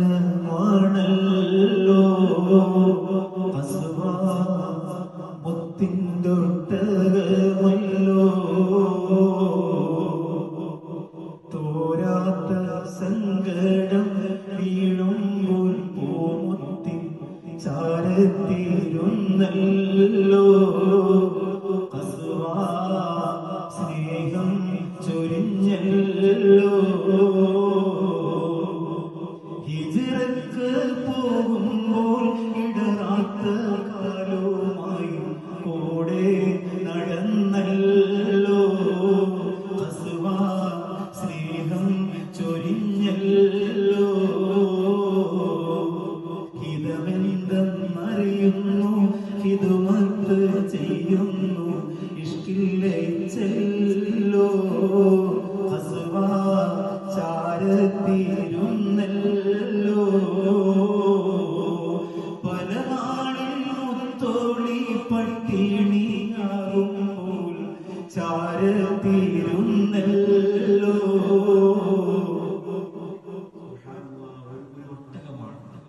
മനമാണല്ലോ അസുവാ മുത്തിൻ്റൊട്ടകമല്ലോ തോരാത്ത സങ്കടം വീഴുമ്പോൾ പൂമുത്തി ചാരത്തിരുന്നല്ലോ അസുവാ സ്നേഹം ചൊരിഞ്ഞല്ലോ ഹിജ്റക്ക് പോകുമ്പോൾ ഇടറാത്ത കാലുമായി കൂടെ നടന്നല്ലോ അസുവാ സ്നേഹം ചൊരിഞ്ഞല്ലോ ഹിതമെന്തെന്നറിയുന്നു ഹിതുമത്ത് ചെയ്യുന്നു ഇഷ്കില്ലല്ലോ അസുവാ ചാരത്തിരുന്നല്ലോ പല നാളിൽ മുത്തോളി പട്ടിണിയാകുമ്പോൾ ചാരത്തിരുന്നല്ലോ